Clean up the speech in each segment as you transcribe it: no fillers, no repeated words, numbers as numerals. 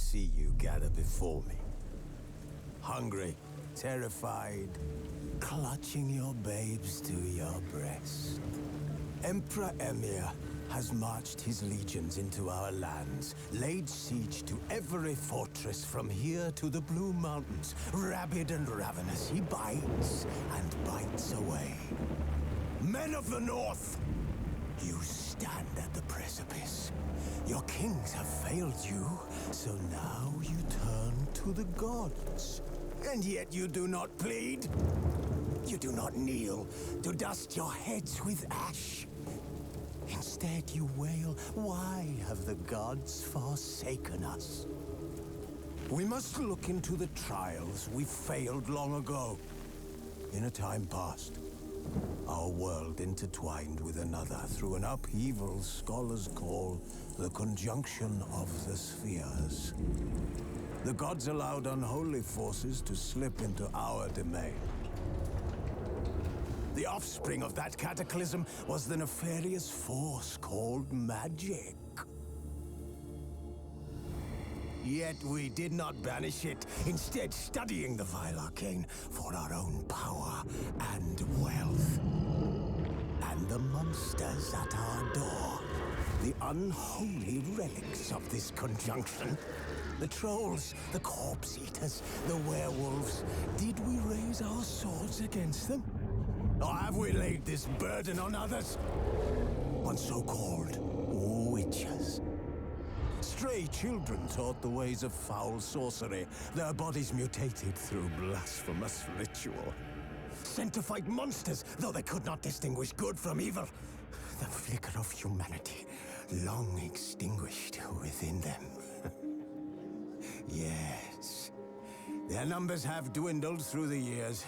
see you gather before me. Hungry, terrified, clutching your babes to your breast. Emperor Emir has marched his legions into our lands, laid siege to every fortress from here to the Blue Mountains. Rabid and ravenous, he bites and bites away. Men of the North, you stand at the precipice. Your kings have failed you, so now you turn to the gods. And yet you do not plead. You do not kneel to dust your heads with ash. Instead you wail, why have the gods forsaken us? We must look into the trials we failed long ago. In a time past, our world intertwined with another through an upheaval scholars call the conjunction of the spheres. The gods allowed unholy forces to slip into our domain. The offspring of that cataclysm was the nefarious force called magic. Yet we did not banish it, instead studying the vile arcane for our own power and wealth. And the monsters at our door, the unholy relics of this conjunction. The trolls, the corpse eaters, the werewolves. Did we raise our swords against them? Or have we laid this burden on others? On so-called witches. Stray children taught the ways of foul sorcery, their bodies mutated through blasphemous ritual. Sent to fight monsters, though they could not distinguish good from evil. The flicker of humanity, long extinguished within them. Yes, their numbers have dwindled through the years.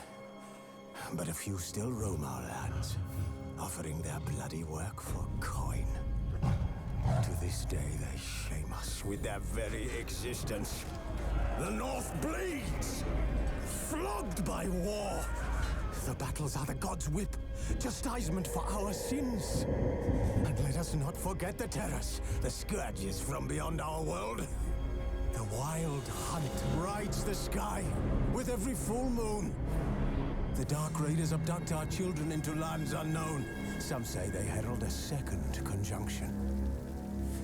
But a few still roam our lands, offering their bloody work for coin. To this day, they shame us with their very existence. The North bleeds, flogged by war. The battles are the gods' whip, chastisement for our sins. And let us not forget the terrors, the scourges from beyond our world. The wild hunt rides the sky with every full moon. The Dark Raiders abduct our children into lands unknown. Some say they herald a second conjunction.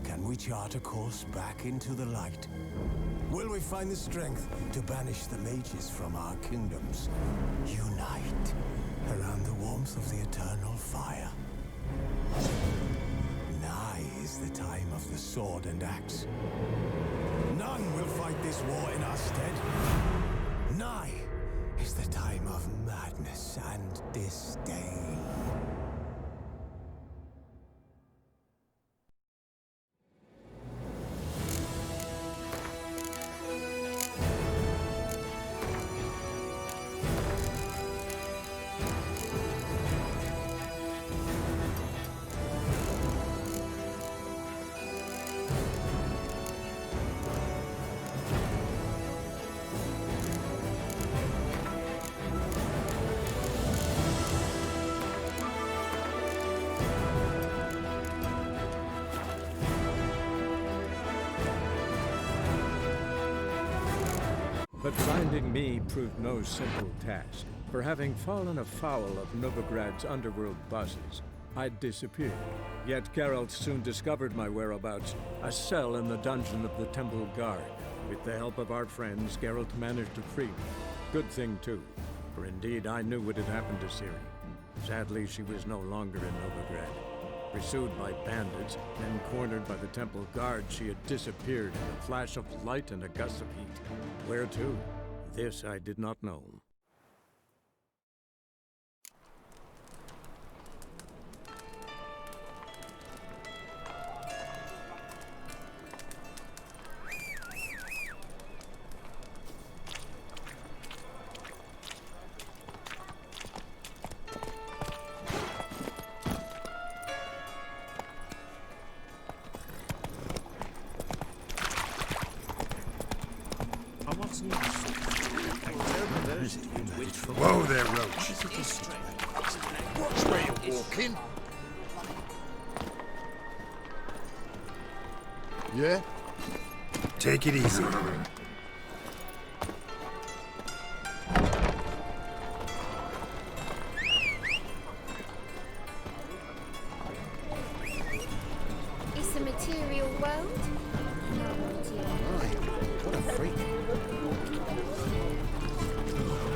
Can we chart a course back into the light? Will we find the strength to banish the mages from our kingdoms? Unite around the warmth of the eternal fire. Nigh is the time of the sword and axe. None will fight this war in our stead. Nigh is the time of madness and disdain. But finding me proved no simple task, for having fallen afoul of Novigrad's underworld bosses, I'd disappeared. Yet Geralt soon discovered my whereabouts, a cell in the dungeon of the Temple Guard. With the help of our friends, Geralt managed to free me. Good thing too, for indeed I knew what had happened to Ciri. Sadly, she was no longer in Novigrad. Pursued by bandits, then cornered by the Temple Guard, she had disappeared in a flash of light and a gust of heat. Where to? This I did not know. Whoa there, Roach. Watch where you're walking. Yeah? Take it easy. It's a material world. What a freak.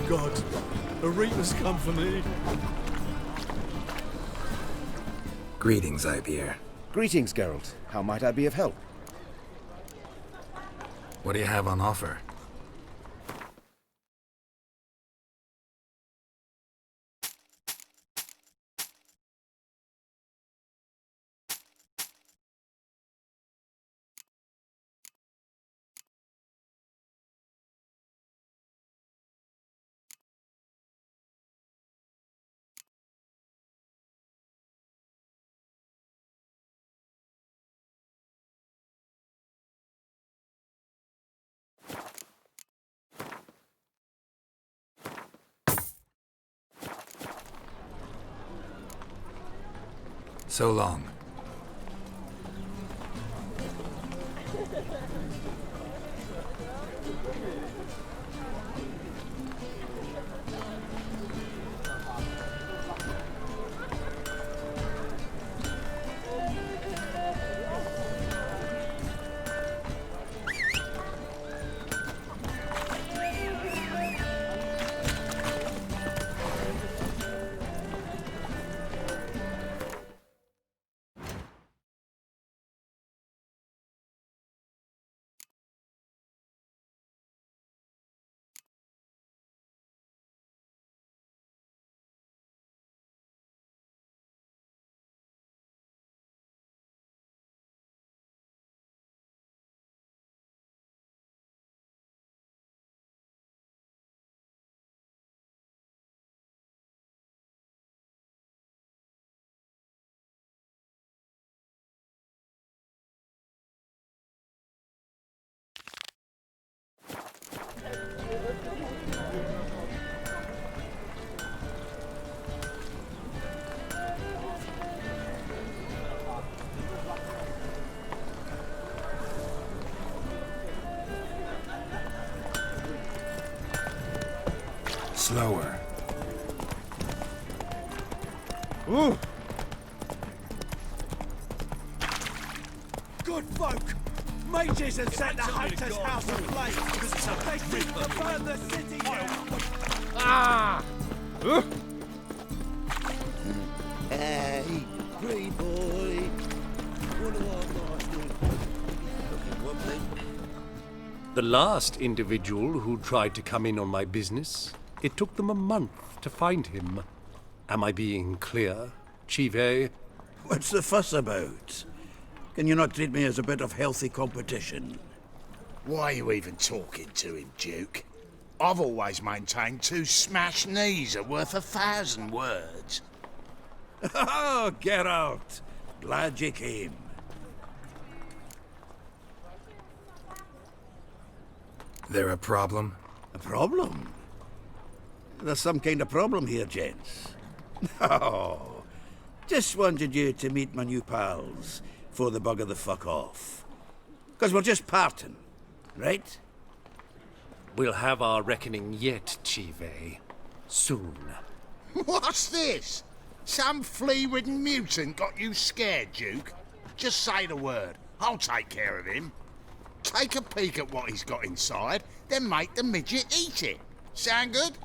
God, a Reaper's come for me. Greetings, Ibeer. Greetings, Geralt. How might I be of help? What do you have on offer? So long. Slower. Ooh. Good folk! Mages have set the Hunter's house aflame! They seek to burn the city down! Ah! Hey, great boy. What do I do? The last individual who tried to come in on my business, it took them a month to find him. Am I being clear, Chive? What's the fuss about? Can you not treat me as a bit of healthy competition? Why are you even talking to him, Duke? I've always maintained 2 smashed knees are worth 1,000 words. Oh, Geralt! Glad you came. There a problem? A problem? There's some kind of problem here, gents. Oh, just wanted you to meet my new pals before the bugger the fuck off. 'Cause we're just parting, right? We'll have our reckoning yet, Chive. Soon. What's this? Some flea-ridden mutant got you scared, Duke? Just say the word. I'll take care of him. Take a peek at what he's got inside, then make the midget eat it. Sound good?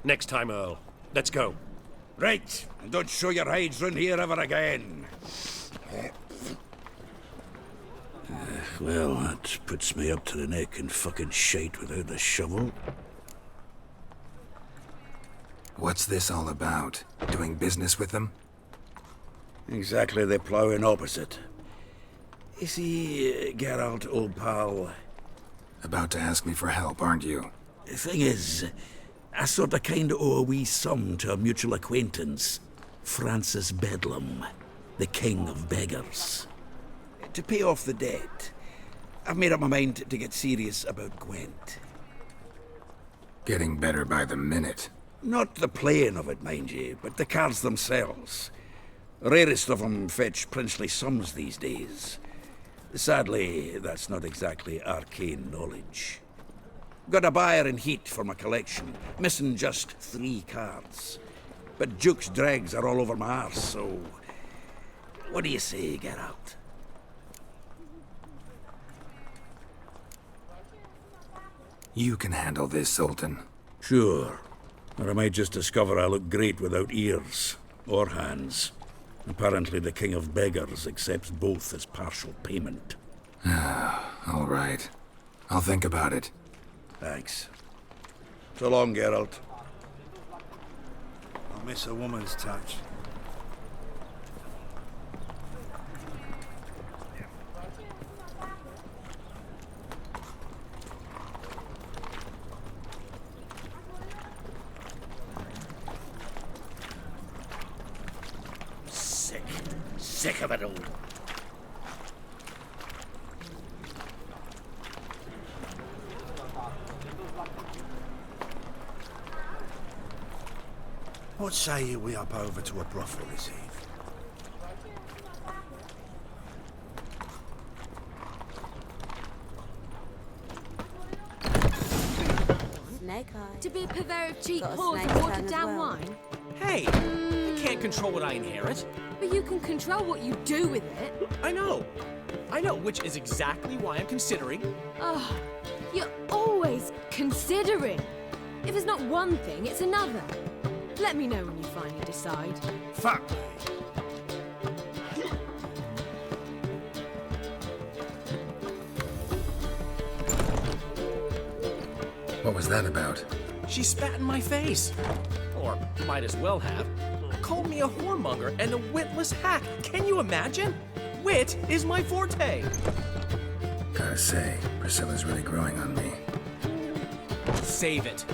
Next time, Earl. Let's go. Right, and don't show your hides round here ever again. Well, that puts me up to the neck in fucking shite without a shovel. What's this all about? Doing business with them? Exactly the ploughing opposite. You see, Geralt, old pal, About to ask me for help, aren't you? the thing is, I sort of kind of owe a wee sum to a mutual acquaintance, Francis Bedlam, the king of beggars. To pay off the debt, I've made up my mind to get serious about Gwent. Getting better by the minute. Not the playing of it, mind you, but the cards themselves. Rarest of them fetch princely sums these days. Sadly, that's not exactly arcane knowledge. Got a buyer in heat for my collection, missing just 3 cards. But Duke's dregs are all over my arse, so... What do you say, Geralt? You can handle this, Sultan. Sure. Or I might just discover I look great without ears. Or hands. Apparently the King of Beggars accepts both as partial payment. All right. I'll think about it. Thanks. So long, Geralt. I miss a woman's touch. Sick of it all. What say you we up over to a brothel this eve? To be a purveyor of cheap whores and watered down wine? Hey, I can't control what I inherit. But you can control what you do with it. I know, which is exactly why I'm considering. Oh, you're always considering. If it's not one thing, it's another. Let me know when you finally decide. Fuck me. What was that about? She spat in my face. Or might as well have. Called me a whoremonger and a witless hack. Can you imagine? Wit is my forte. Gotta say, Priscilla's really growing on me. Save it.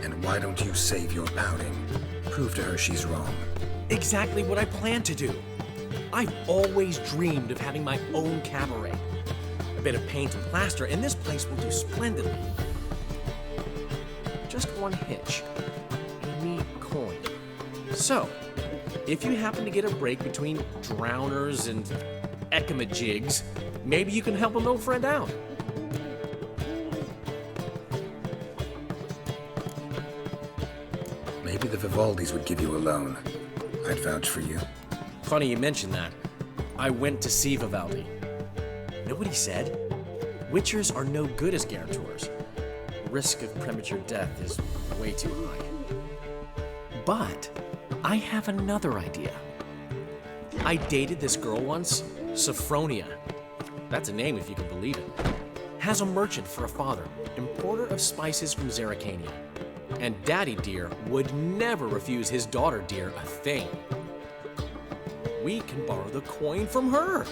And why don't you save your pouting? Prove to her she's wrong. Exactly what I plan to do. I've always dreamed of having my own cabaret. A bit of paint and plaster, and this place will do splendidly. Just one hitch. I need coin. So, if you happen to get a break between drowners and ecamajigs, maybe you can help an old friend out. Maybe the Vivaldis would give you a loan. I'd vouch for you. Funny you mention that. I went to see Vivaldi. Know what he said? Witchers are no good as guarantors. Risk of premature death is way too high. But I have another idea. I dated this girl once, Sophronia. That's a name if you can believe it. Has a merchant for a father, importer of spices from Zerrikania. And Daddy Dear would never refuse his daughter Dear a thing. We can borrow the coin from her.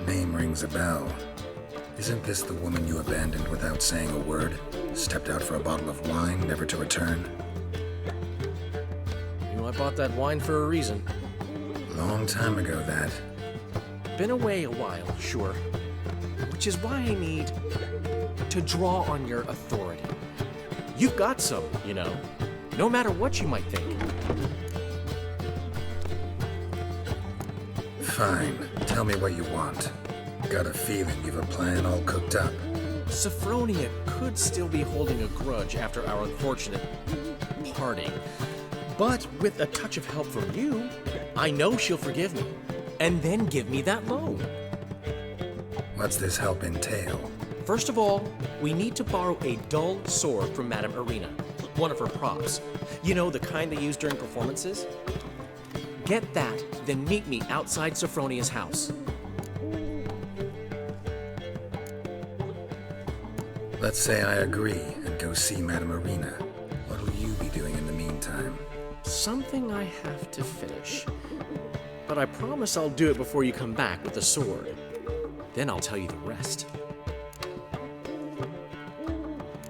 Name rings a bell. Isn't this the woman you abandoned without saying a word? Stepped out for a bottle of wine, never to return? You know, I bought that wine for a reason. Long time ago, that. Been away a while, sure. Which is why I need to draw on your authority. You've got some, you know, no matter what you might think. Fine. Tell me what you want. Got a feeling you've a plan all cooked up. Sophronia could still be holding a grudge after our unfortunate parting. But with a touch of help from you, I know she'll forgive me. And then give me that loan. What's this help entail? First of all, we need to borrow a dull sword from Madame Irina, one of her props. You know, the kind they use during performances? Get that, then meet me outside Sophronia's house. Let's say I agree and go see Madame Irina. What will you be doing in the meantime? Something I have to finish. But I promise I'll do it before you come back with the sword. Then I'll tell you the rest.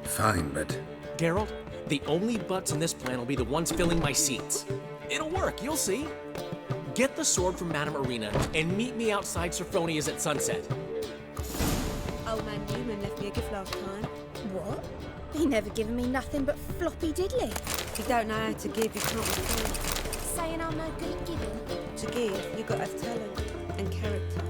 Fine, but... Geralt, the only butts in this plan will be the ones filling my seats. It'll work, you'll see. Get the sword from Madame Irina and meet me outside Sophronia's at sunset. Old man Newman left me a gift last time. What? He never given me nothing but floppy diddly. If you don't know how to give, you can't receive. saying I'm no good at giving? To give, you got to have talent and character.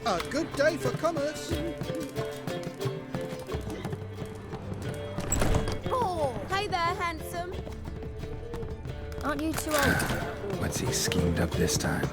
A good day for commerce. Oh, Hey there, handsome. aren't you too old? What's he schemed up this time?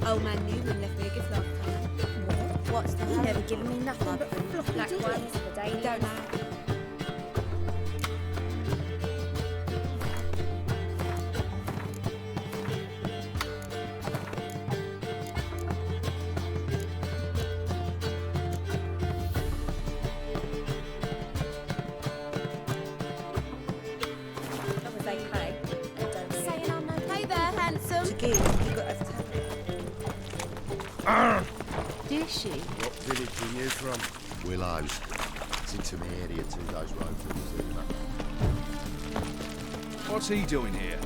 Old man Newman left me a gift last time. What's the He hell? never given me nothing but floppy Black dick. ones, the daily. Don't know. That was okay. And don't saying I'm no Hey there, handsome. To give, you got to have talent. Dishy. What village are you from? Willows. It's into my area 2 days road from Zuma. What's he doing here?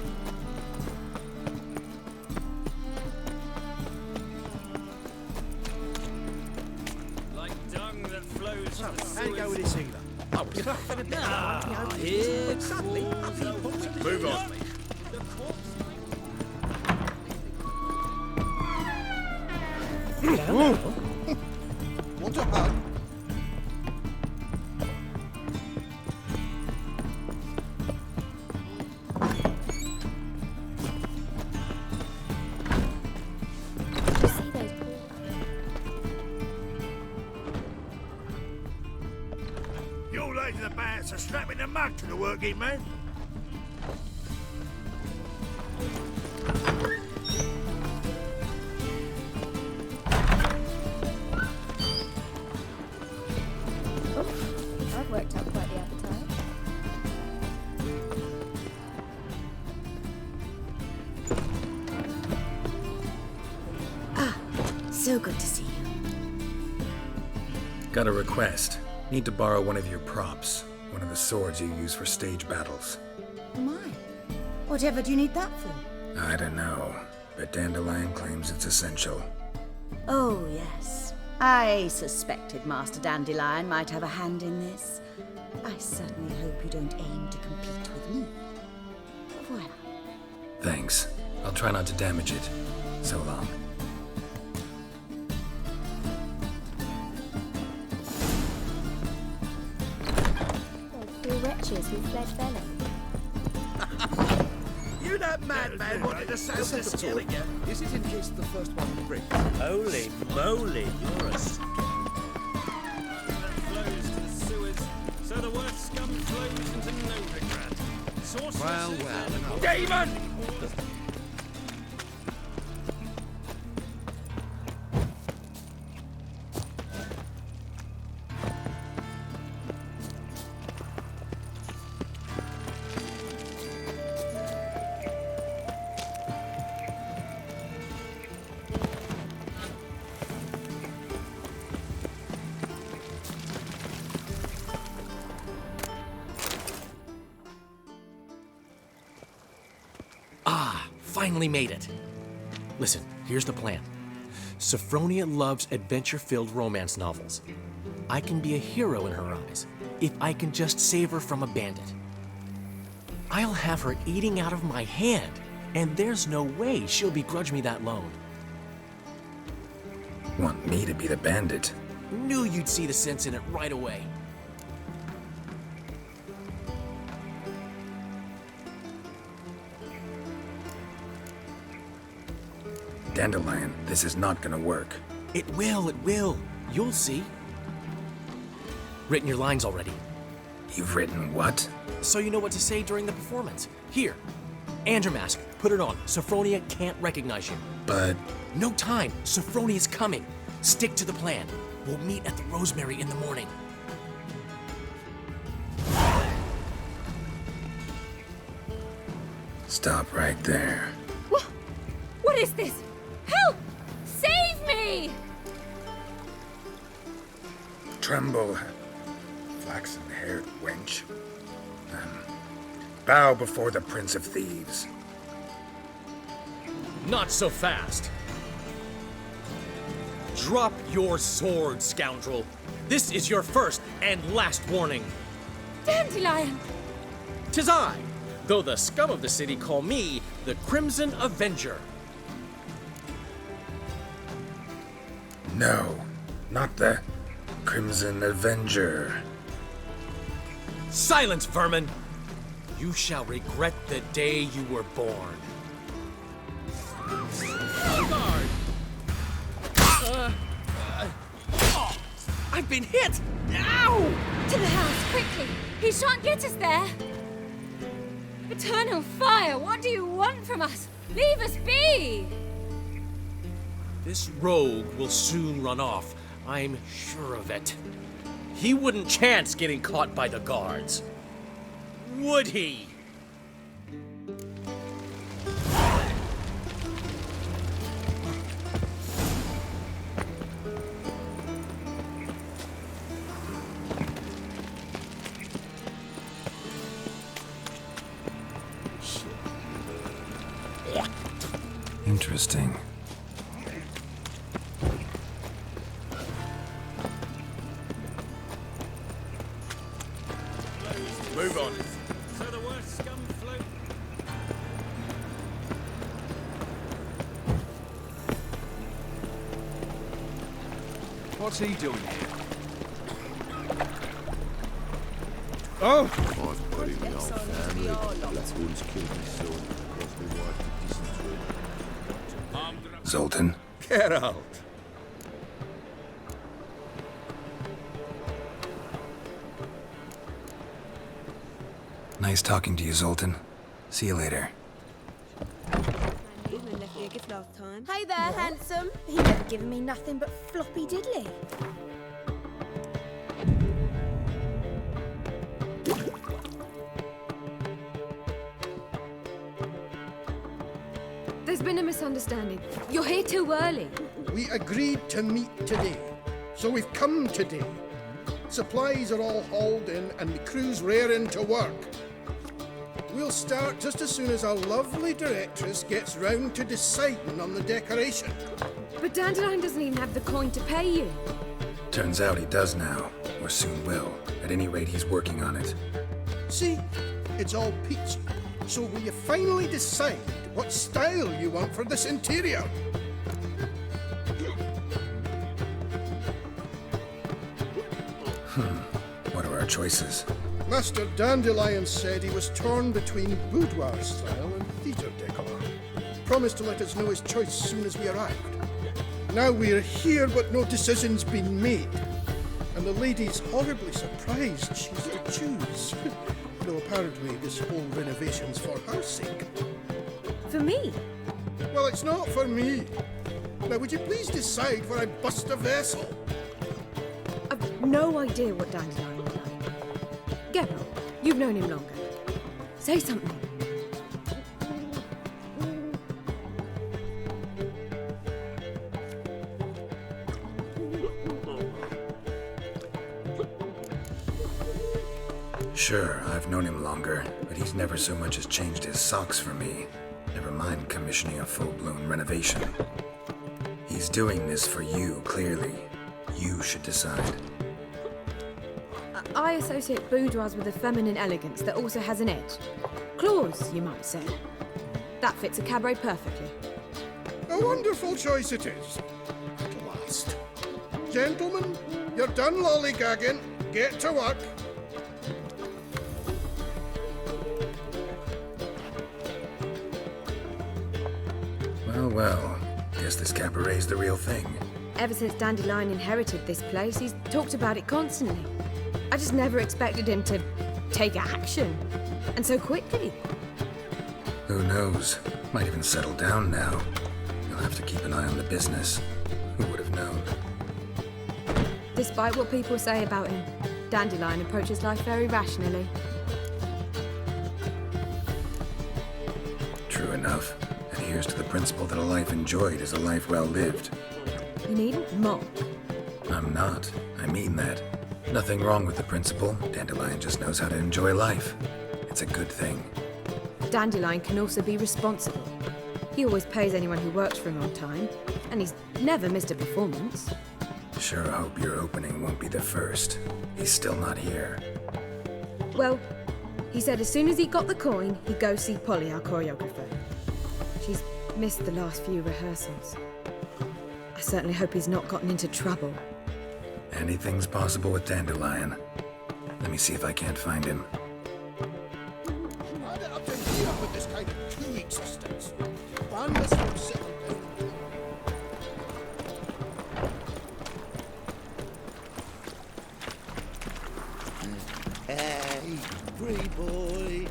Like dung that flows from the How you go with this healer? here Suddenly, Move on. Want a hug? you see those poor that's a slap in the mug to the working man. I've worked up quite the appetite. So good to see you. Got a request. Need to borrow one of your props. One of the swords you use for stage battles. Oh my. Whatever do you need that for? I don't know, but Dandelion claims it's essential. Oh, yes. I suspected Master Dandelion might have a hand in this. I certainly hope you don't aim to compete with me. Voilà. Thanks. I'll try not to damage it. So long. Those wretches who fled Velen. You that madman wanted to sound the skill again. Is it in case the first one breaks? Holy moly, you're a... That flows to the sewers, so the worst scum flows into Novigrad. Sorcerers Well. Demon! Finally made it. Listen, here's the plan. Sophronia loves adventure-filled romance novels. I can be a hero in her eyes if I can just save her from a bandit. I'll have her eating out of my hand, and there's no way she'll begrudge me that loan. Want me to be the bandit? Knew you'd see the sense in it right away. Dandelion, this is not gonna work. It will. You'll see. Written your lines already. You've written what? So you know what to say during the performance. Here, and your mask. Put it on. Sophronia can't recognize you. But... No time. Sophronia's coming. Stick to the plan. We'll meet at the Rosemary in the morning. Stop right there. What is this? Help! Save me! Tremble, flaxen-haired wench. Bow before the Prince of Thieves. Not so fast. Drop your sword, scoundrel. This is your first and last warning. Dandelion! 'Tis I, though the scum of the city call me the Crimson Avenger. No, not the Crimson Avenger. Silence, vermin! You shall regret the day you were born. I've been hit! Ow! To the house, quickly! He shan't get us there! Eternal fire, what do you want from us? Leave us be! This rogue will soon run off. I'm sure of it. He wouldn't chance getting caught by the guards. Would he? Interesting. Move on. So the worst scum float. What's he doing here? Oh! I've got him, my old family. That one's killed his son. Lost my wife to dysentery. Zoltan? Get out! Nice talking to you, Zoltan. See you later. Hey there, handsome. He never given me nothing but floppy diddly. There's been a misunderstanding. You're here too early. We agreed to meet today, so we've come today. Supplies are all hauled in and the crew's raring to work. We'll start just as soon as our lovely directress gets round to deciding on the decoration. But Dandelion doesn't even have the coin to pay you. Turns out he does now, or soon will. At any rate, he's working on it. See, it's all peachy. So will you finally decide what style you want for this interior? What are our choices? Master Dandelion said he was torn between boudoir style and theatre decor. Promised to let us know his choice as soon as we arrived. Now we're here, but no decision's been made. And the lady's horribly surprised she's to choose. Though apparently this whole renovation's for her sake. For me? Well, it's not for me. Now, would you please decide where I bust a vessel? I've no idea what Dandelion would like. Geralt, you've known him longer. Say something. Sure, I've known him longer, but he's never so much as changed his socks for me. Never mind commissioning a full-blown renovation. He's doing this for you, clearly. You should decide. I associate boudoirs with a feminine elegance that also has an edge. Claws, you might say. That fits a cabaret perfectly. A wonderful choice it is. At last. Gentlemen, you're done lollygagging. Get to work. Well, guess this cabaret's the real thing. Ever since Dandelion inherited this place, he's talked about it constantly. I just never expected him to take action. And so quickly. Who knows? Might even settle down now. You'll have to keep an eye on the business. Who would have known? Despite what people say about him, Dandelion approaches life very rationally. True enough. Adheres to the principle that a life enjoyed is a life well lived. You needn't mock. I'm not. I mean that. Nothing wrong with the principle. Dandelion just knows how to enjoy life. It's a good thing. Dandelion can also be responsible. He always pays anyone who works for him on time, and he's never missed a performance. Sure hope your opening won't be the first. He's still not here. Well, he said as soon as he got the coin, he'd go see Polly, our choreographer. She's missed the last few rehearsals. I certainly hope he's not gotten into trouble. Anything's possible with Dandelion. Let me see if I can't find him. Add it up to here with this kind of pre-existence. Ban this from settling down. Hey, free boy.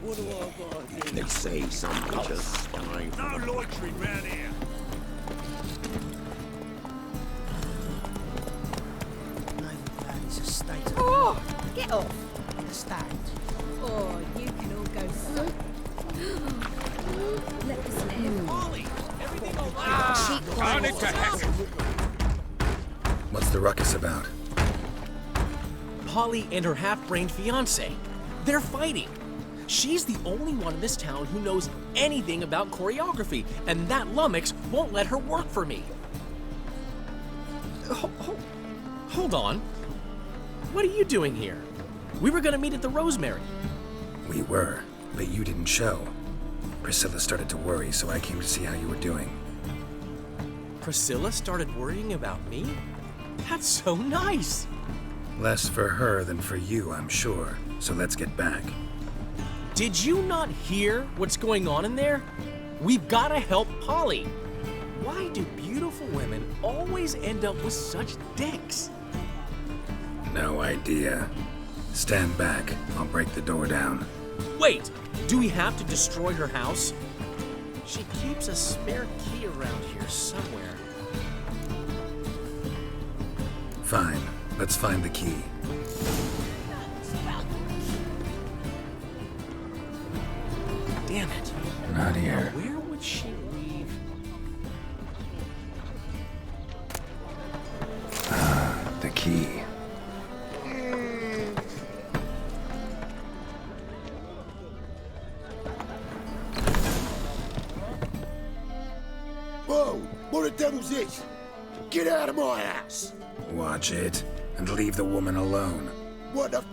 What do I got here? They say some bitches spine. No loitering round here. Oh, get off. Understand? Oh, you can all go so. Let us live. Ollie, everything all What's the ruckus about? Polly and her half-brained fiancé. They're fighting. She's the only one in this town who knows anything about choreography, and that lummox won't let her work for me. Hold on. What are you doing here? We were gonna meet at the Rosemary. We were, but you didn't show. Priscilla started to worry, so I came to see how you were doing. Priscilla started worrying about me? That's so nice! Less for her than for you, I'm sure. So let's get back. Did you not hear what's going on in there? We've gotta help Polly. Why do beautiful women always end up with such dicks? No idea. Stand back. I'll break the door down. Wait! Do we have to destroy her house? She keeps a spare key around here somewhere. Fine. Let's find the key. Damn it. Not here. Now, where would she leave? The key. Whoa! What the devil's this? Get out of my house! Watch it, and leave the woman alone. What the...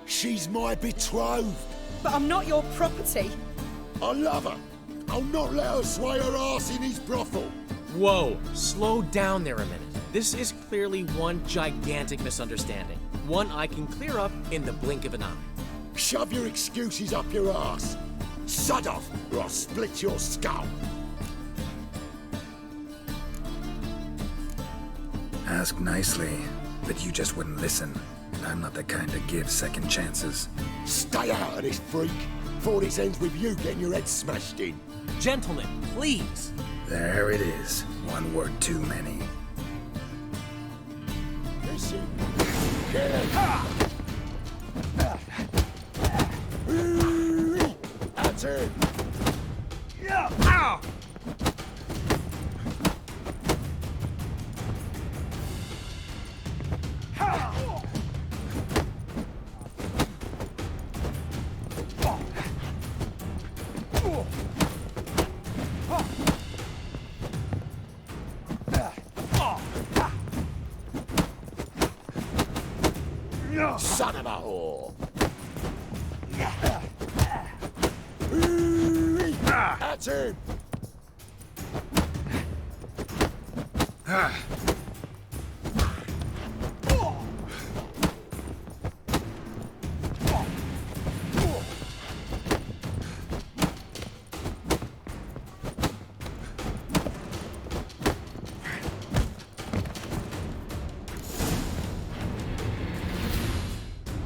She's my betrothed. But I'm not your property. I love her. I'll not let her sway her ass in his brothel. Whoa, slow down there a minute. This is clearly one gigantic misunderstanding. One I can clear up in the blink of an eye. Shove your excuses up your ass. Sod off, or I'll split your skull. Ask nicely, but you just wouldn't listen. And I'm not the kind to give second chances. Stay out of this, freak, before this ends with you getting your head smashed in. Gentlemen, please. There it is. One word too many. Listen. Get it. That's it. Yeah. Ow! Son of a whore. That's him.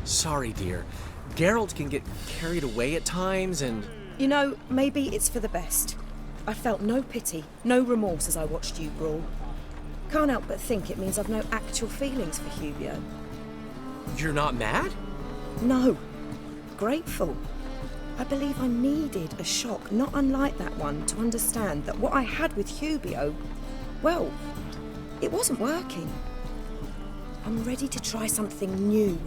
Sorry, dear. Geralt can get carried away at times and... You know, maybe it's for the best. I felt no pity, no remorse as I watched you brawl. Can't help but think it means I've no actual feelings for Hubio. You're not mad? No. Grateful. I believe I needed a shock not unlike that one to understand that what I had with Hubio, well, it wasn't working. I'm ready to try something new.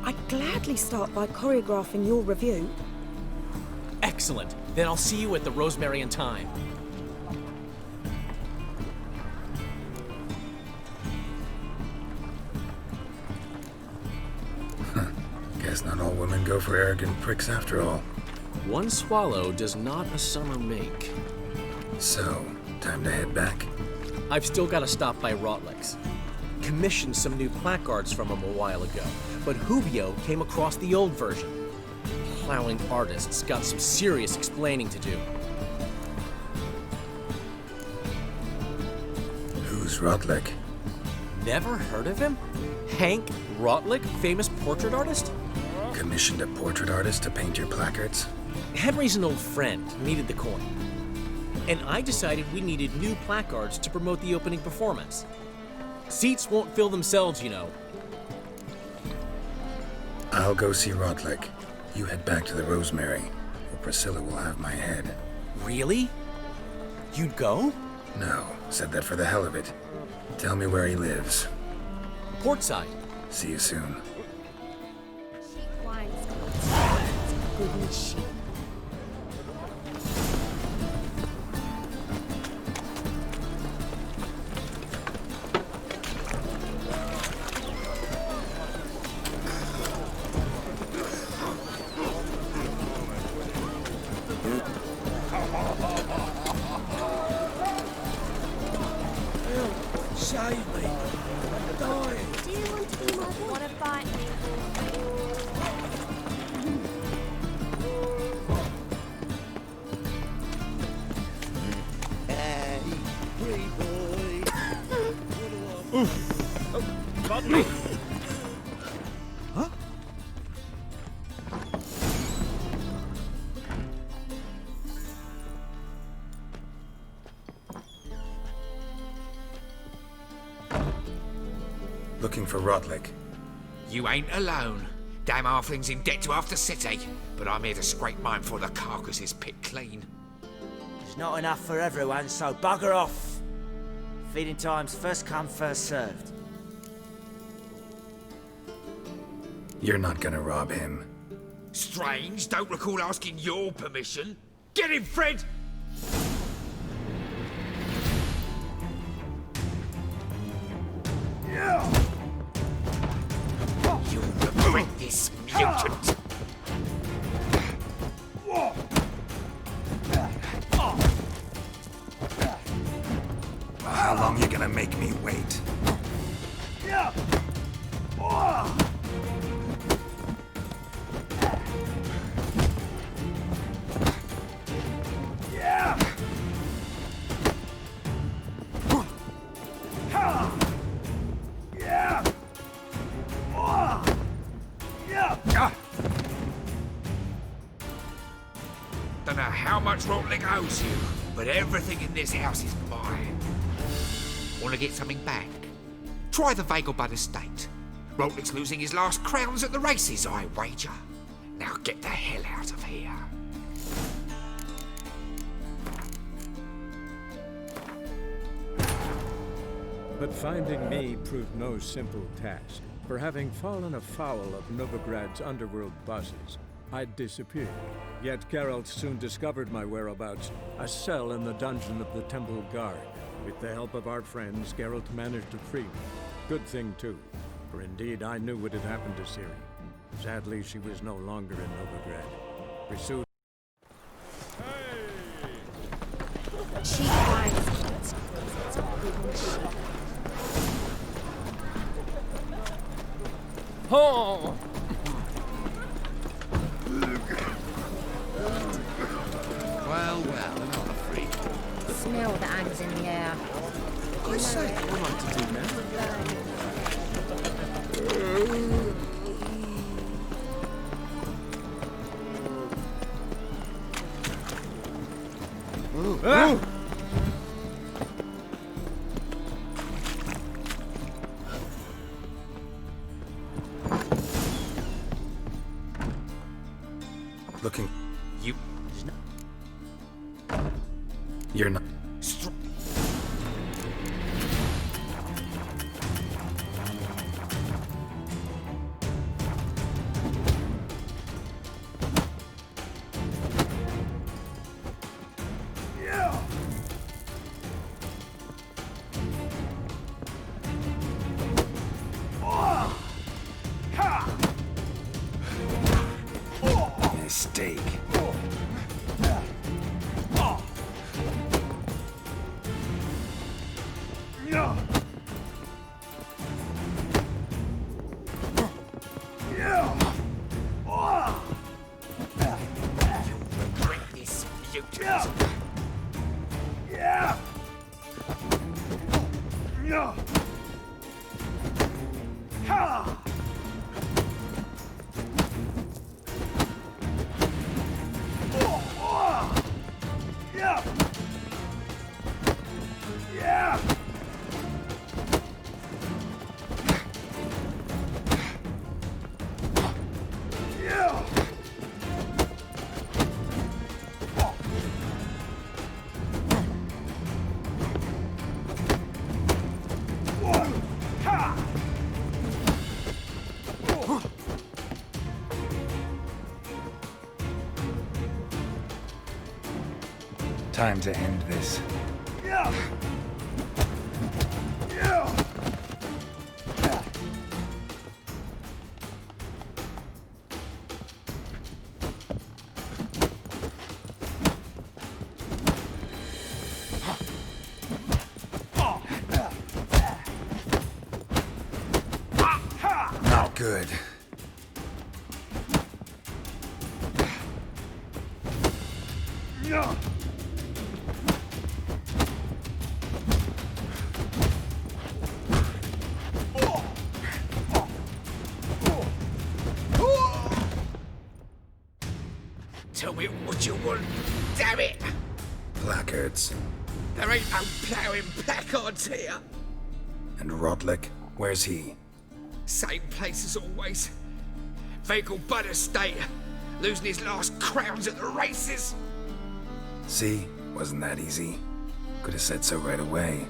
I'd gladly start by choreographing your review. Excellent. Then I'll see you at the Rosemary and Thyme. Guess not all women go for arrogant pricks after all. One swallow does not a summer make. So, time to head back? I've still got to stop by Rotlick's. Commissioned some new placards from him a while ago, but Hubio came across the old version. Plowing artists got some serious explaining to do. Who's Rotlick? Never heard of him? Hank Rotlick, famous portrait artist? Commissioned a portrait artist to paint your placards? Henry's an old friend, needed the coin. And I decided we needed new placards to promote the opening performance. Seats won't fill themselves, you know. I'll go see Rotlick. You head back to the Rosemary, or Priscilla will have my head. Really? You'd go? No, said that for the hell of it. Tell me where he lives. Portside. See you soon. Sheep wine's good and sheep. Save me. I'm dying. Do you want to be my boy? Want to bite me, Looking for Rotlick. You ain't alone. Damn halfling's in debt to half the city, but I'm here to scrape mine before the carcass is picked clean. There's not enough for everyone, so bugger off. Feeding time's first come, first served. You're not gonna rob him. Strange, don't recall asking your permission. Get him, Fred! You'll regret this, mutant! How long you gonna make me wait? Don't know how much Rotlick owes you, but everything in this house is mine. Want to get something back? Try the Vagelbud estate. Rotlick's losing his last crowns at the races, I wager. Now get the hell out of here. But finding me proved no simple task. For having fallen afoul of Novigrad's underworld bosses, I'd disappeared. Yet Geralt soon discovered my whereabouts, a cell in the dungeon of the Temple Guard. With the help of our friends, Geralt managed to free me. Good thing, too, for indeed I knew what had happened to Ciri. Sadly, she was no longer in Novigrad. Pursued... Cheap wines. Oh! Well, another freak. Smell that hangs in the air. I say, what am I to do now? Looking. You... You're not. Mistake. Time to end this. Not good. Tell me what you want, damn it! Placards. There ain't no ploughing placards here. And Rotlick, where's he? Same place as always. Vehicle Bud Estate, losing his last crowns at the races. See? Wasn't that easy? Could have said so right away.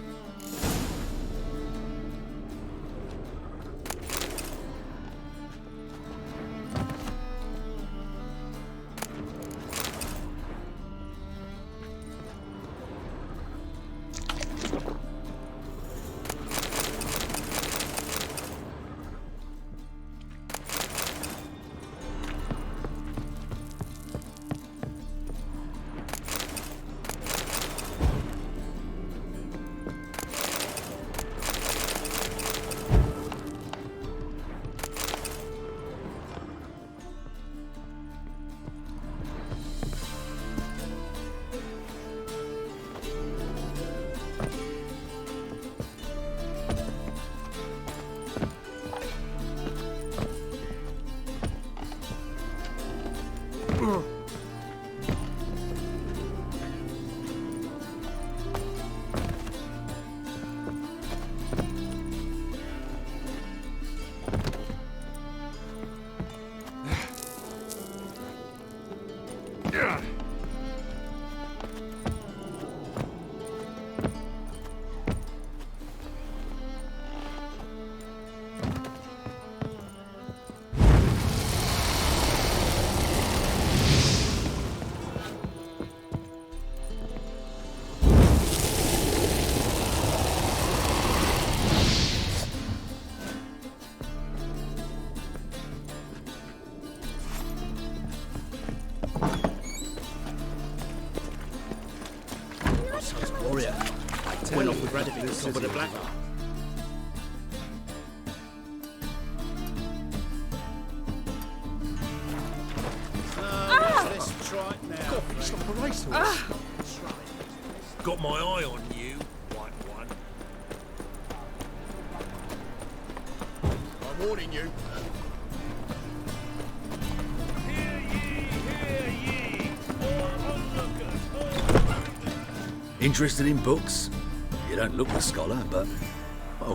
Warrior. Went off with Radivik to top of the black. Let's try it now. God, it's not a racehorse. Got my eye on you, white one. I'm warning you. Interested in books? You don't look a scholar, but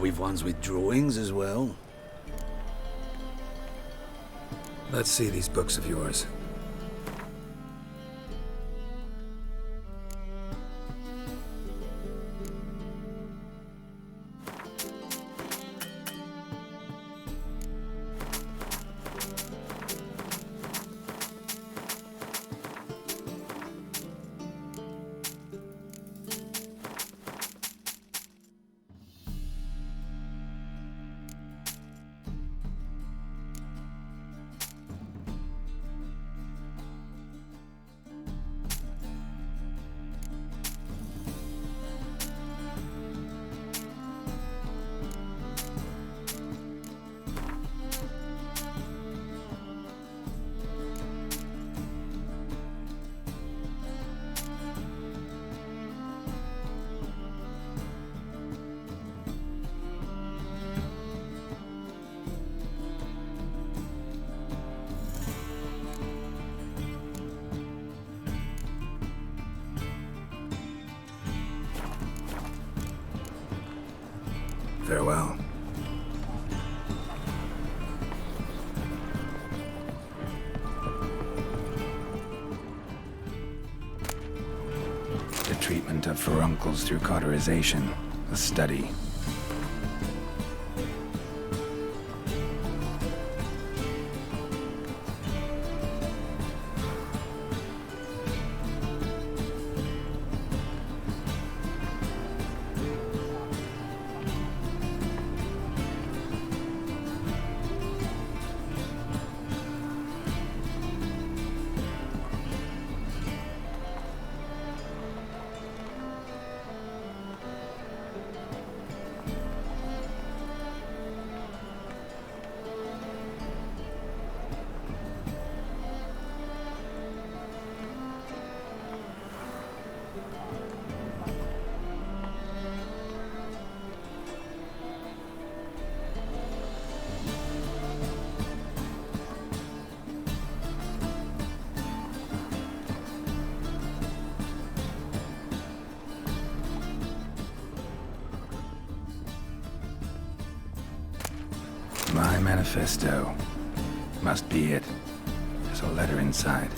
we've ones with drawings as well. Let's see these books of yours. Farewell. The treatment of furuncles through cauterization, a study. My manifesto. Must be it. There's a letter inside.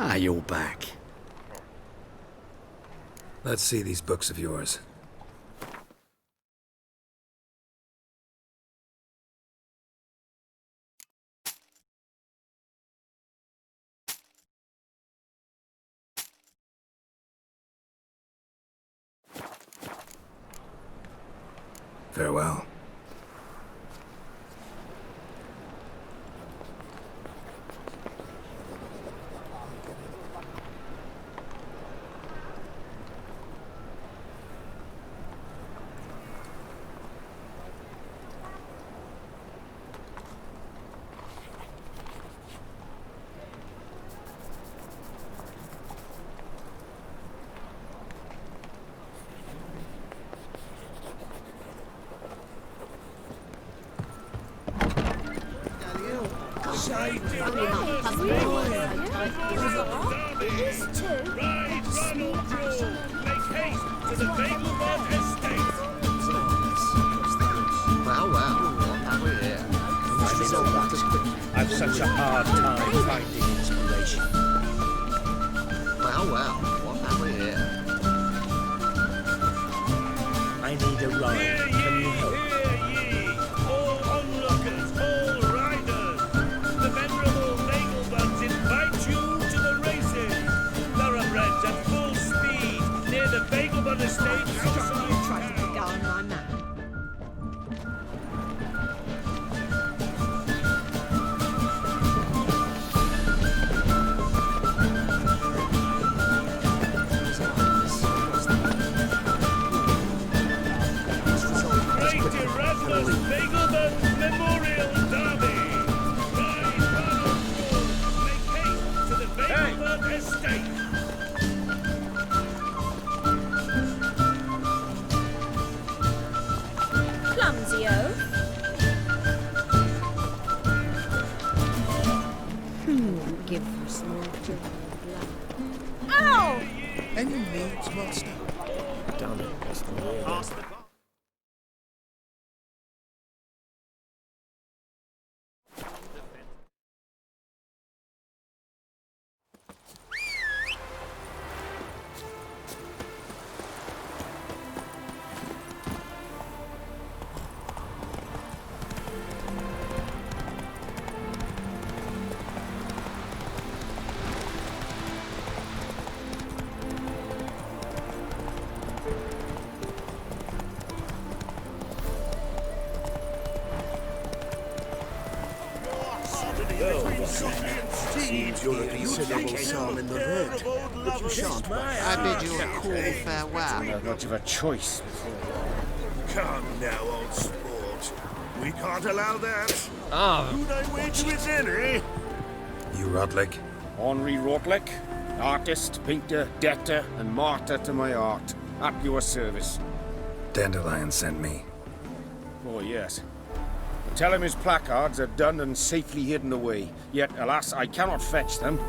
Ah, you're back. Let's see these books of yours. Farewell. Well, what have we here? I've such a hard time finding inspiration. Well, what have we here? I need a ride. Can you help? All onlookers, all riders, the venerable Nagelbuds invite you to the races. Thoroughbreds at full speed near the Bagelbud Estate outside. Try to go on my map. Great Erasmus Bagelbud Memorial Derby. Ride Barnum, make haste to the Bagelbud Estate. Clumsy-o. Give her a small drip of blood. Ow! Any needs, master? Damn it, that's the weirdest. Seems you're a considerable soul in the red, but you shan't. I bid you a cool farewell. Not much of a choice. Come now, old sport. We can't allow that. Who'd I wager it's in, eh? You Rodlick? Henri Rodlick, artist, painter, debtor, and martyr to my art. At your service. Dandelion sent me. Oh, yes. Tell him his placards are done and safely hidden away. Yet, alas, I cannot fetch them,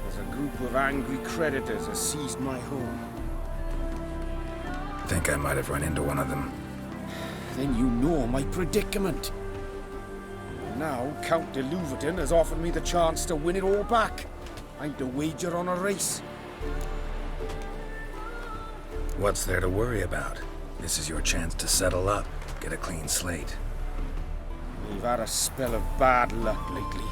as a group of angry creditors has seized my home. Think I might have run into one of them. Then you know my predicament. Now, Count de Louverton has offered me the chance to win it all back. I'm to wager on a race. What's there to worry about? This is your chance to settle up, get a clean slate. We've had a spell of bad luck lately.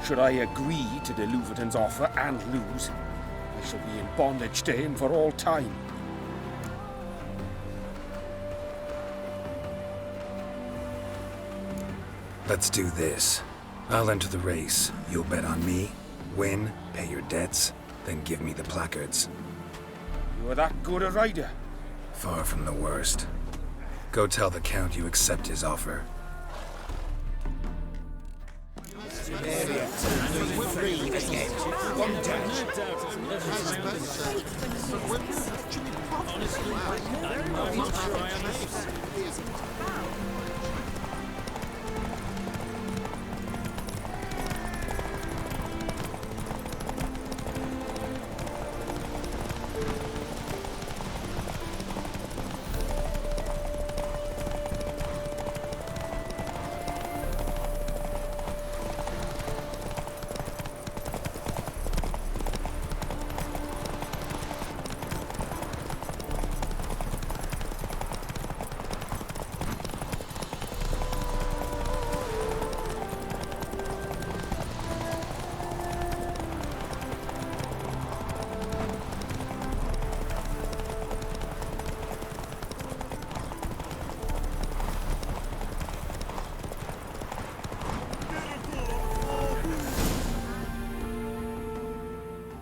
Should I agree to de Louverton's offer and lose, I shall be in bondage to him for all time. Let's do this. I'll enter the race. You'll bet on me, win, pay your debts, then give me the placards. You're that good a rider? Far from the worst. Go tell the Count you accept his offer.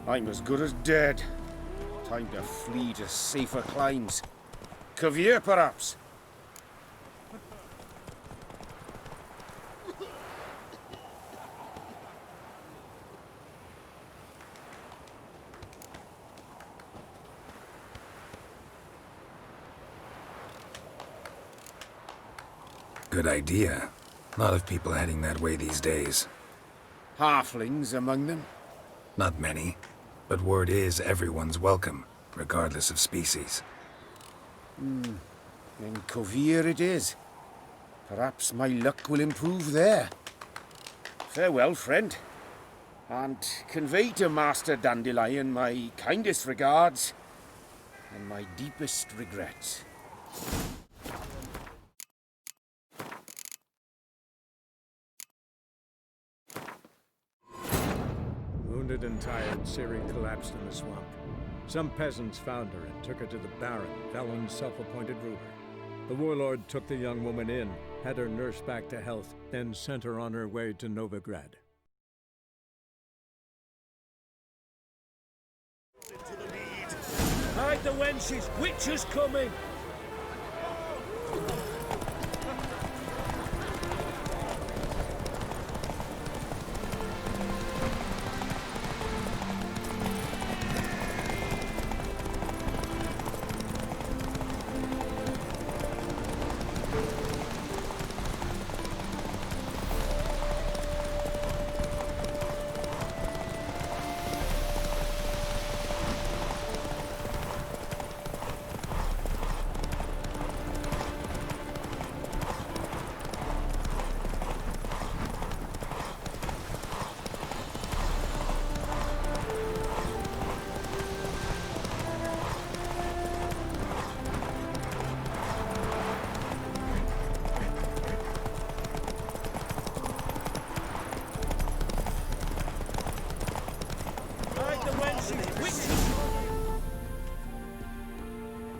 I'm as good as dead. Time to flee to safer climes. Caviar, perhaps? Good idea. A lot of people heading that way these days. Halflings among them? Not many, but word is everyone's welcome, regardless of species. In Kovir it is. Perhaps my luck will improve there. Farewell, friend. And convey to Master Dandelion my kindest regards and my deepest regrets. Wounded and tired, Ciri collapsed in the swamp. Some peasants found her and took her to the Baron, Velen's self-appointed ruler. The warlord took the young woman in, had her nursed back to health, then sent her on her way to Novigrad. Hide the wenches! Witcher's coming!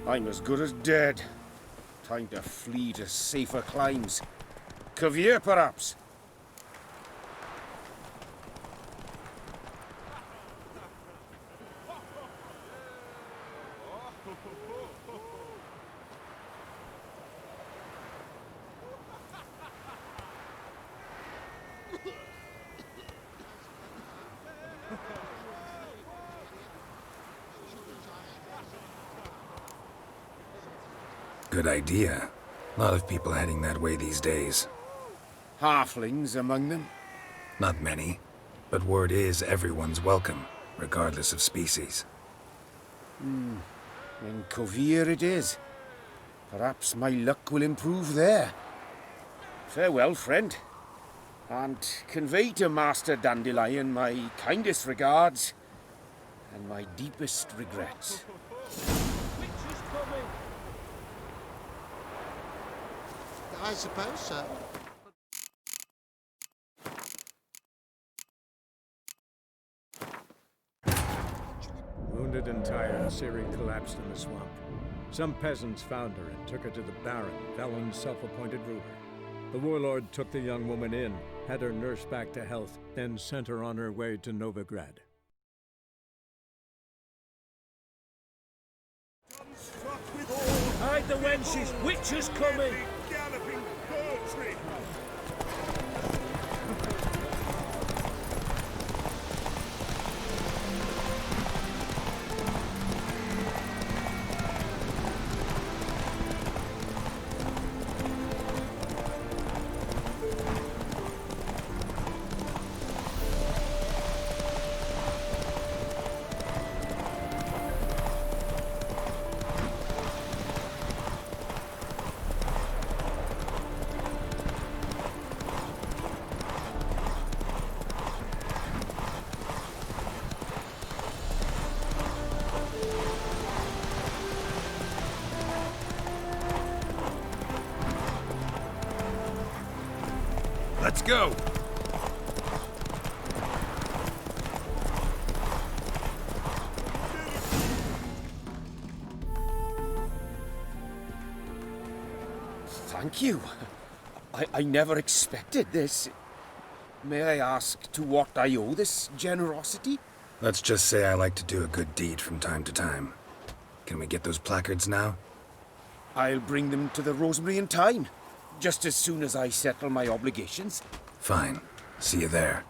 I'm as good as dead. Time to flee to safer climes. Kovir, perhaps? Good idea. A lot of people heading that way these days. Halflings among them? Not many, but word is everyone's welcome, regardless of species. In Kovir it is. Perhaps my luck will improve there. Farewell, friend. And convey to Master Dandelion my kindest regards and my deepest regrets. I suppose so. Wounded and tired, Ciri collapsed in the swamp. Some peasants found her and took her to the Baron, Velen's self-appointed ruler. The warlord took the young woman in, had her nursed back to health, then sent her on her way to Novigrad. Hide the wenches! Witcher's coming! Galloping poultry! Let's go! Thank you. I never expected this. May I ask to what I owe this generosity? Let's just say I like to do a good deed from time to time. Can we get those placards now? I'll bring them to the Rosemary in time, just as soon as I settle my obligations. Fine. See you there.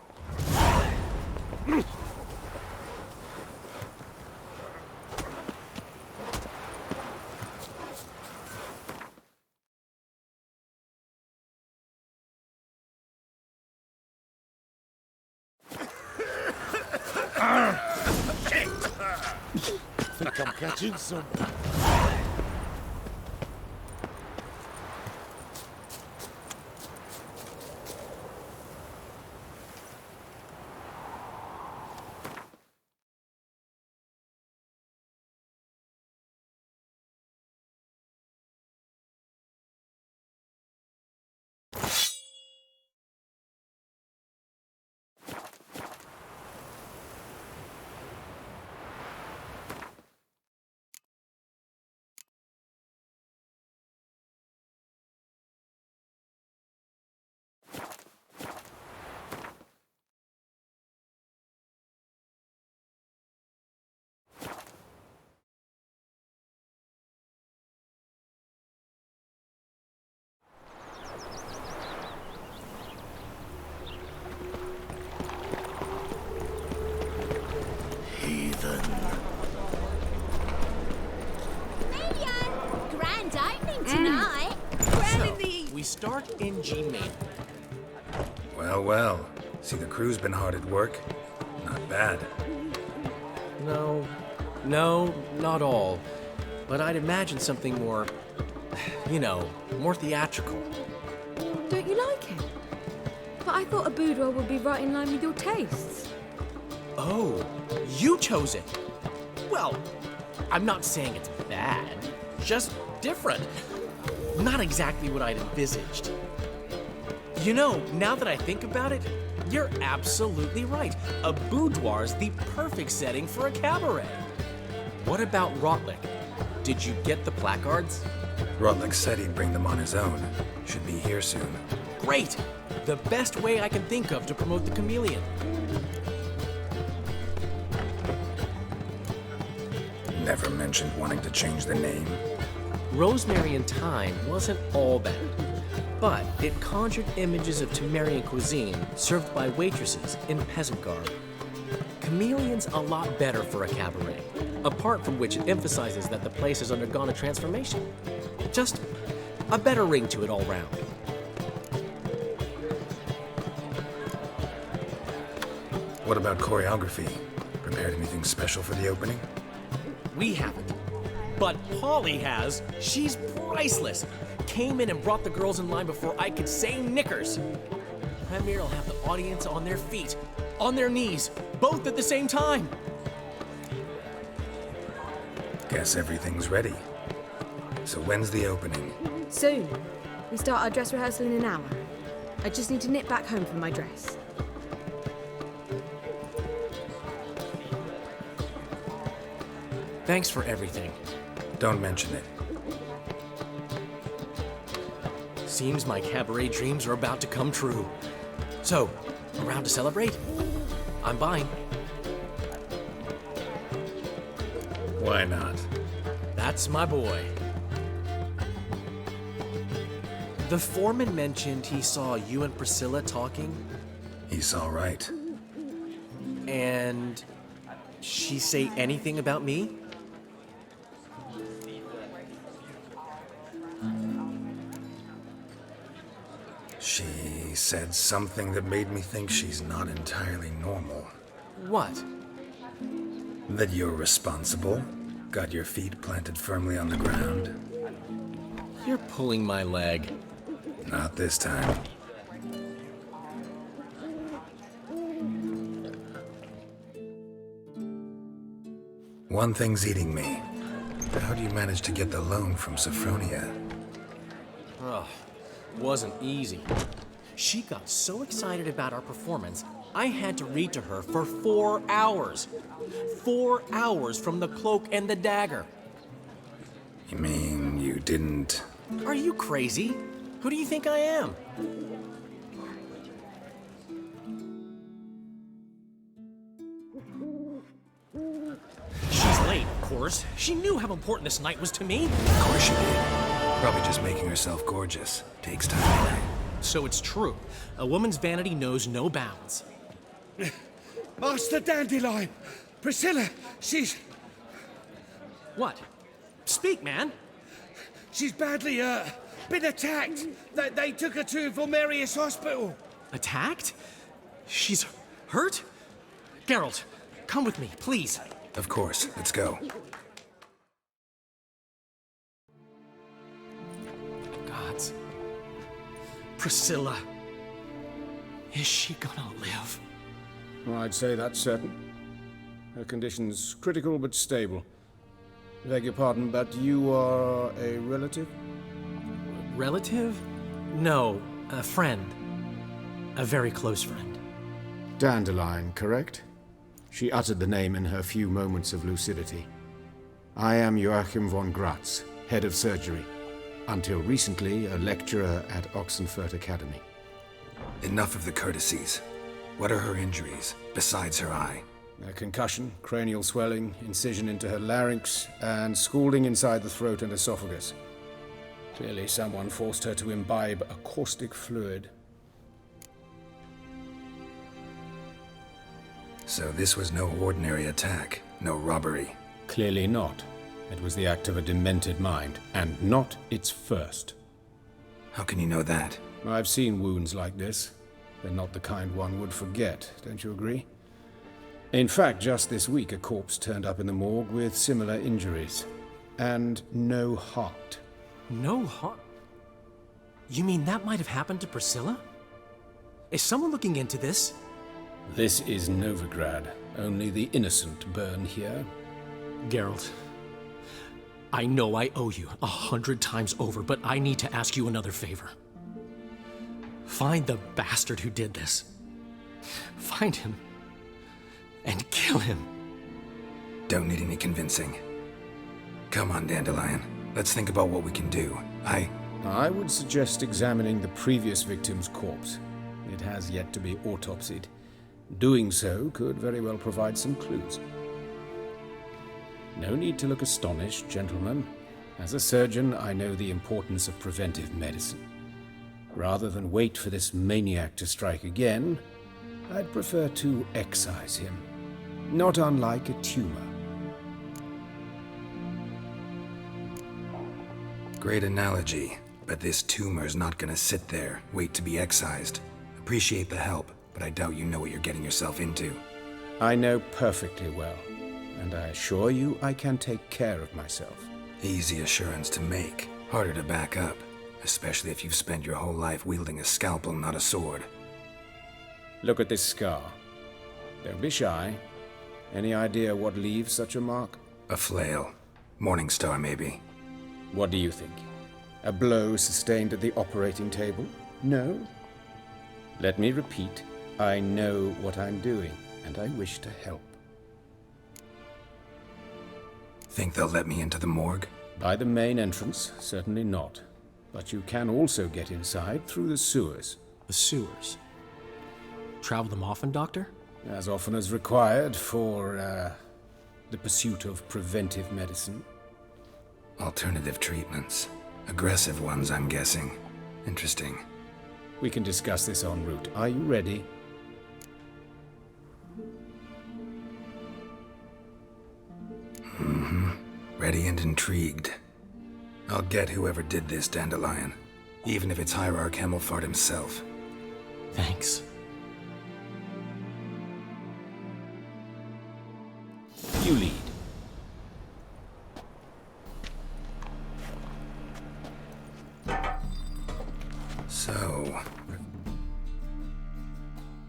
Think I'm catching some. Grand opening tonight. We start in G major. Well, well. See, the crew's been hard at work. Not bad. No, not all. But I'd imagine something more, more theatrical. Don't you like it? But I thought a boudoir would be right in line with your tastes. Oh, you chose it. Well, I'm not saying it's bad, just different. Not exactly what I'd envisaged. Now that I think about it, you're absolutely right. A boudoir's the perfect setting for a cabaret. What about Rotlick? Did you get the placards? Rotlick said he'd bring them on his own. Should be here soon. Great! The best way I can think of to promote the chameleon. Never mentioned wanting to change the name. Rosemary and Thyme wasn't all bad, but it conjured images of Temerian cuisine served by waitresses in peasant garb. Chameleon's a lot better for a cabaret, apart from which it emphasizes that the place has undergone a transformation. Just a better ring to it all round. What about choreography? Prepared anything special for the opening? We haven't. But Polly has. She's priceless. Came in and brought the girls in line before I could say knickers. Premier will have the audience on their feet, on their knees, both at the same time. Guess everything's ready. So when's the opening? Soon. We start our dress rehearsal in an hour. I just need to nip back home for my dress. Thanks for everything. Don't mention it. Seems my cabaret dreams are about to come true. So, around to celebrate? I'm buying. Why not? That's my boy. The foreman mentioned he saw you and Priscilla talking. He saw right. And she say anything about me? She said something that made me think she's not entirely normal. What? That you're responsible, got your feet planted firmly on the ground. You're pulling my leg. Not this time. One thing's eating me. How do you manage to get the loan from Sophronia? Ugh, wasn't easy. She got so excited about our performance, I had to read to her for 4 hours. 4 hours from the Cloak and the Dagger. You mean you didn't... Are you crazy? Who do you think I am? She's late, of course. She knew how important this night was to me. Of course she did. Probably just making herself gorgeous. Takes time. So it's true. A woman's vanity knows no bounds. Master Dandelion! Priscilla, she's... What? Speak, man. She's badly, been attacked. They took her to Vulmerius Hospital. Attacked? She's hurt? Geralt, come with me, please. Of course, let's go. Gods. Priscilla. Is she gonna live? Well, I'd say that's certain. Her condition's critical but stable. Beg your pardon, but you are a relative? Relative? No, a friend. A very close friend. Dandelion, correct? She uttered the name in her few moments of lucidity. I am Joachim von Gratz, head of surgery. Until recently, a lecturer at Oxenfurt Academy. Enough of the courtesies. What are her injuries, besides her eye? A concussion, cranial swelling, incision into her larynx, and scalding inside the throat and esophagus. Clearly someone forced her to imbibe a caustic fluid. So this was no ordinary attack, no robbery. Clearly not. It was the act of a demented mind, and not its first. How can you know that? I've seen wounds like this. They're not the kind one would forget, don't you agree? In fact, just this week a corpse turned up in the morgue with similar injuries. And no heart. No heart? You mean that might have happened to Priscilla? Is someone looking into this? This is Novigrad. Only the innocent burn here. Geralt, I know I owe you 100 times over, but I need to ask you another favor. Find the bastard who did this. Find him. And kill him. Don't need any convincing. Come on, Dandelion. Let's think about what we can do. I would suggest examining the previous victim's corpse. It has yet to be autopsied. Doing so could very well provide some clues. No need to look astonished, gentlemen. As a surgeon, I know the importance of preventive medicine. Rather than wait for this maniac to strike again, I'd prefer to excise him. Not unlike a tumor. Great analogy, but this tumor's not gonna sit there, wait to be excised. Appreciate the help, but I doubt you know what you're getting yourself into. I know perfectly well, and I assure you I can take care of myself. Easy assurance to make, harder to back up, especially if you've spent your whole life wielding a scalpel, not a sword. Look at this scar. Don't be shy. Any idea what leaves such a mark? A flail. Morningstar, maybe. What do you think? A blow sustained at the operating table? No? Let me repeat. I know what I'm doing, and I wish to help. Think they'll let me into the morgue? By the main entrance, certainly not. But you can also get inside through the sewers. The sewers? Travel them often, Doctor? As often as required for, the pursuit of preventive medicine. Alternative treatments. Aggressive ones, I'm guessing. Interesting. We can discuss this en route. Are you ready? Mm-hmm. Ready and intrigued. I'll get whoever did this, Dandelion. Even if it's Hierarch Hemmelfart himself. Thanks. You lead. So...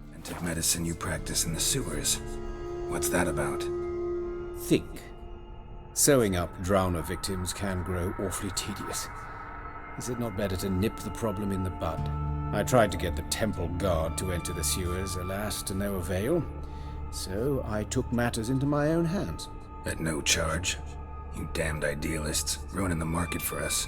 preventive medicine you practice in the sewers. What's that about? Think. Sewing up drowner victims can grow awfully tedious. Is it not better to nip the problem in the bud? I tried to get the temple guard to enter the sewers, alas, to no avail. So I took matters into my own hands. At no charge. You damned idealists, ruining the market for us.